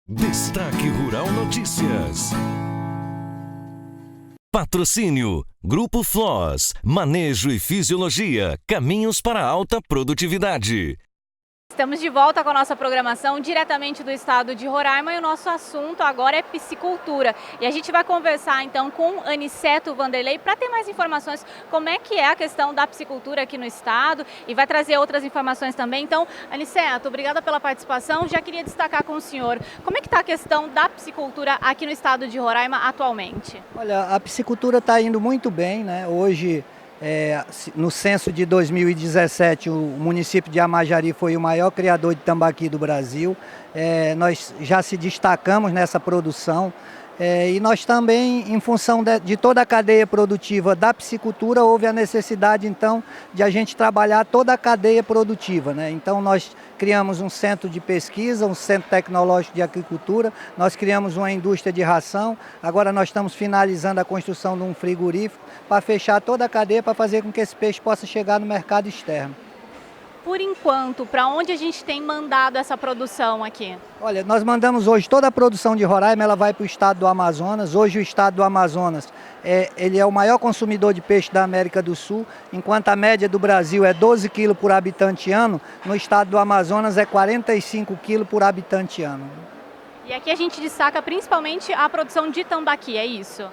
Destaque Rural Notícias. Patrocínio Grupo Floss, Manejo e Fisiologia, caminhos para alta produtividade. Estamos de volta com a nossa programação diretamente do estado de Roraima e o nosso assunto agora é piscicultura. E a gente vai conversar então com Aniceto Vanderlei para ter mais informações como é que é a questão da piscicultura aqui no estado e vai trazer outras informações também. Então, Aniceto, obrigada pela participação. Já queria destacar com o senhor como é que está a questão da piscicultura aqui no estado de Roraima atualmente. Olha, a piscicultura está indo muito bem, né? Hoje, no censo de 2017, o município de Amajari foi o maior criador de tambaqui do Brasil. Nós já se destacamos nessa produção. E nós também, em função de toda a cadeia produtiva da piscicultura, houve a necessidade, então, de a gente trabalhar toda a cadeia produtiva, né? Então, nós criamos um centro de pesquisa, um centro tecnológico de agricultura, nós criamos uma indústria de ração, agora nós estamos finalizando a construção de um frigorífico para fechar toda a cadeia, para fazer com que esse peixe possa chegar no mercado externo. Por enquanto, para onde a gente tem mandado essa produção aqui? Olha, nós mandamos hoje toda a produção de Roraima, ela vai para o estado do Amazonas. Hoje o estado do Amazonas, ele é o maior consumidor de peixe da América do Sul, enquanto a média do Brasil é 12 quilos por habitante ano, no estado do Amazonas é 45 quilos por habitante ano. E aqui a gente destaca principalmente a produção de tambaqui, é isso?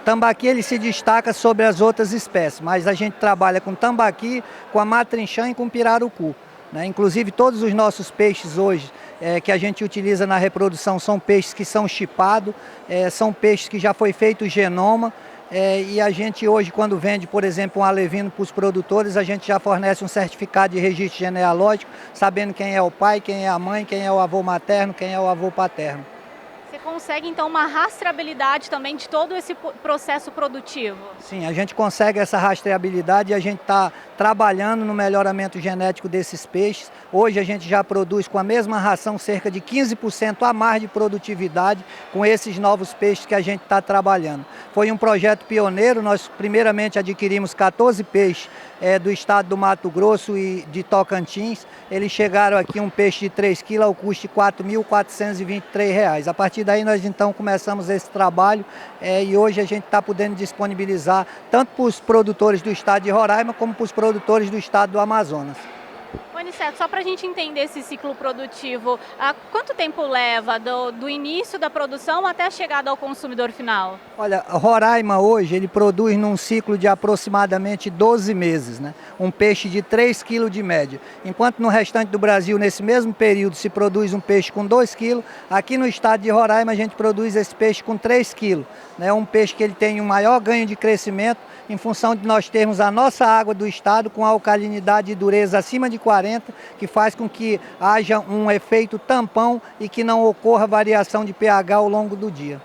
Tambaqui ele se destaca sobre as outras espécies, mas a gente trabalha com tambaqui, com a matrinchã e com pirarucu, né? Inclusive todos os nossos peixes hoje que a gente utiliza na reprodução são peixes que são chipados, são peixes que já foi feito o genoma. E a gente hoje, quando vende, por exemplo, um alevino para os produtores, a gente já fornece um certificado de registro genealógico, sabendo quem é o pai, quem é a mãe, quem é o avô materno, quem é o avô paterno. Você consegue, então, uma rastreabilidade também de todo esse processo produtivo? Sim, a gente consegue essa rastreabilidade e a gente está trabalhando no melhoramento genético desses peixes. Hoje a gente já produz com a mesma ração cerca de 15% a mais de produtividade com esses novos peixes que a gente está trabalhando. Foi um projeto pioneiro, nós primeiramente adquirimos 14 peixes do estado do Mato Grosso e de Tocantins. Eles chegaram aqui um peixe de 3 quilos ao custo de R$ 4.423. A partir daí nós então começamos esse trabalho e hoje a gente está podendo disponibilizar tanto para os produtores do estado de Roraima como para os produtores do estado do Amazonas. Aniceto, só para a gente entender esse ciclo produtivo, quanto tempo leva do início da produção até a chegada ao consumidor final? Olha, Roraima hoje ele produz num ciclo de aproximadamente 12 meses, né? Um peixe de 3 quilos de média. Enquanto no restante do Brasil, nesse mesmo período, se produz um peixe com 2 quilos, aqui no estado de Roraima a gente produz esse peixe com 3 quilos. É um peixe que ele tem um maior ganho de crescimento em função de nós termos a nossa água do estado com alcalinidade e dureza acima de 40, que faz com que haja um efeito tampão e que não ocorra variação de pH ao longo do dia.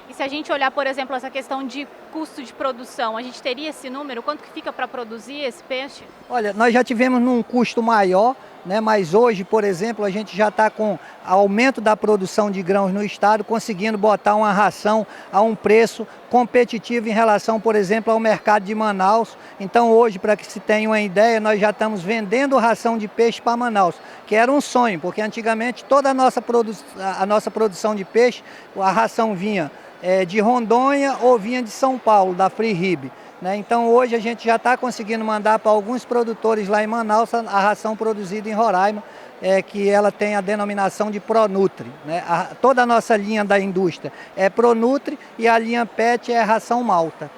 E se a gente olhar, por exemplo, essa questão de custo de produção, a gente teria esse número? Quanto que fica para produzir esse peixe? Olha, nós já tivemos num custo maior, né? Mas hoje, por exemplo, a gente já está com aumento da produção de grãos no estado, conseguindo botar uma ração a um preço competitivo em relação, por exemplo, ao mercado de Manaus. Então hoje, para que se tenha uma ideia, nós já estamos vendendo ração de peixe para Manaus, que era um sonho, porque antigamente toda a nossa produção de peixe, a ração vinha de Rondônia ou vinha de São Paulo, da Free Rib, né? Então hoje a gente já está conseguindo mandar para alguns produtores lá em Manaus a ração produzida em Roraima, que ela tem a denominação de Pronutri, né? Toda a nossa linha da indústria é Pronutri e a linha PET é ração malta.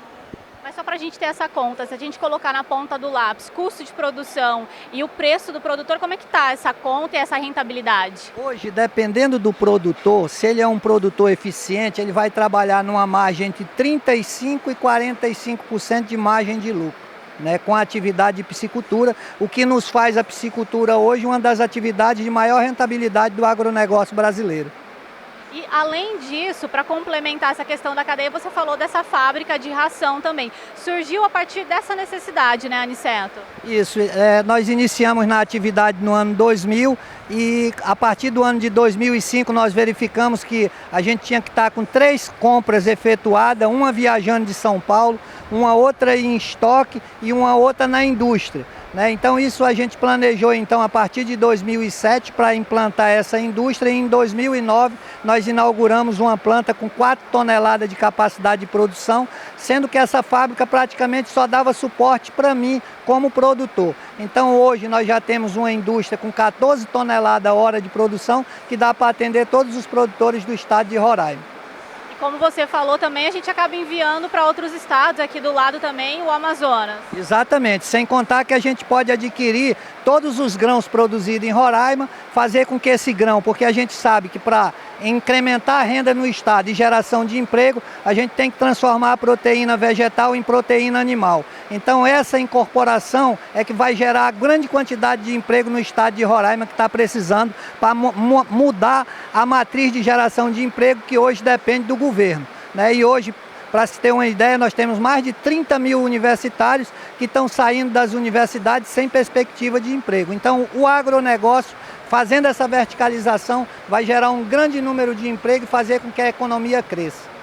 Mas só para a gente ter essa conta, se a gente colocar na ponta do lápis custo de produção e o preço do produtor, como é que está essa conta e essa rentabilidade? Hoje, dependendo do produtor, se ele é um produtor eficiente, ele vai trabalhar numa margem entre 35% e 45% de margem de lucro, né, com a atividade de piscicultura, o que nos faz a piscicultura hoje uma das atividades de maior rentabilidade do agronegócio brasileiro. E além disso, para complementar essa questão da cadeia, você falou dessa fábrica de ração também. Surgiu a partir dessa necessidade, né, Aniceto? Isso, nós iniciamos na atividade no ano 2000 e a partir do ano de 2005 nós verificamos que a gente tinha que estar com 3 compras efetuadas, uma viajando de São Paulo, uma outra em estoque e uma outra na indústria. né? Então isso a gente planejou então a partir de 2007 para implantar essa indústria, e em 2009 nós inauguramos uma planta com 4 toneladas de capacidade de produção, sendo que essa fábrica praticamente só dava suporte para mim como produtor. Então hoje nós já temos uma indústria com 14 toneladas hora de produção que dá para atender todos os produtores do estado de Roraima. Como você falou também, a gente acaba enviando para outros estados, aqui do lado também, o Amazonas. Exatamente, sem contar que a gente pode adquirir todos os grãos produzidos em Roraima, fazer com que esse grão, porque a gente sabe que para incrementar a renda no estado e geração de emprego, a gente tem que transformar a proteína vegetal em proteína animal. Então essa incorporação é que vai gerar grande quantidade de emprego no estado de Roraima, que está precisando para mudar a matriz de geração de emprego que hoje depende do governo, né? E hoje, para se ter uma ideia, nós temos mais de 30 mil universitários que estão saindo das universidades sem perspectiva de emprego. Então o agronegócio, fazendo essa verticalização, vai gerar um grande número de emprego e fazer com que a economia cresça.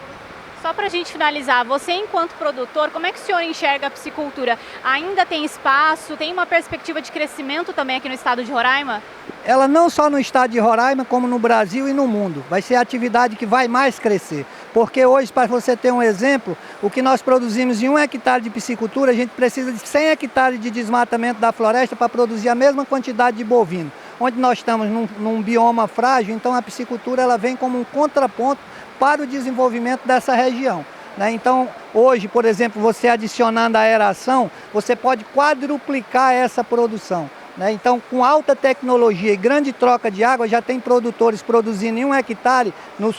Só para a gente finalizar, você enquanto produtor, como é que o senhor enxerga a piscicultura? Ainda tem espaço, tem uma perspectiva de crescimento também aqui no estado de Roraima? Ela não só no estado de Roraima, como no Brasil e no mundo. Vai ser a atividade que vai mais crescer. Porque hoje, para você ter um exemplo, o que nós produzimos em 1 hectare de piscicultura, a gente precisa de 100 hectares de desmatamento da floresta para produzir a mesma quantidade de bovino. Onde nós estamos num bioma frágil, então a piscicultura ela vem como um contraponto para o desenvolvimento dessa região, né? Então, hoje, por exemplo, você adicionando a aeração, você pode quadruplicar essa produção, né? Então, com alta tecnologia e grande troca de água, já tem produtores produzindo em 1 hectare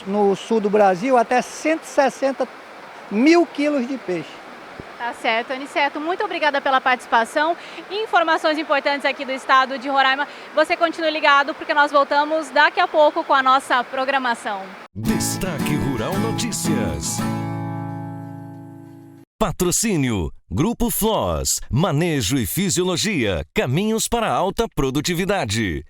no sul do Brasil até 160 mil quilos de peixe. Tá certo, Aniceto, muito obrigada pela participação e informações importantes aqui do estado de Roraima. Você continue ligado porque nós voltamos daqui a pouco com a nossa programação. Destaque Rural Notícias. Patrocínio Grupo Floss, Manejo e Fisiologia, caminhos para alta produtividade.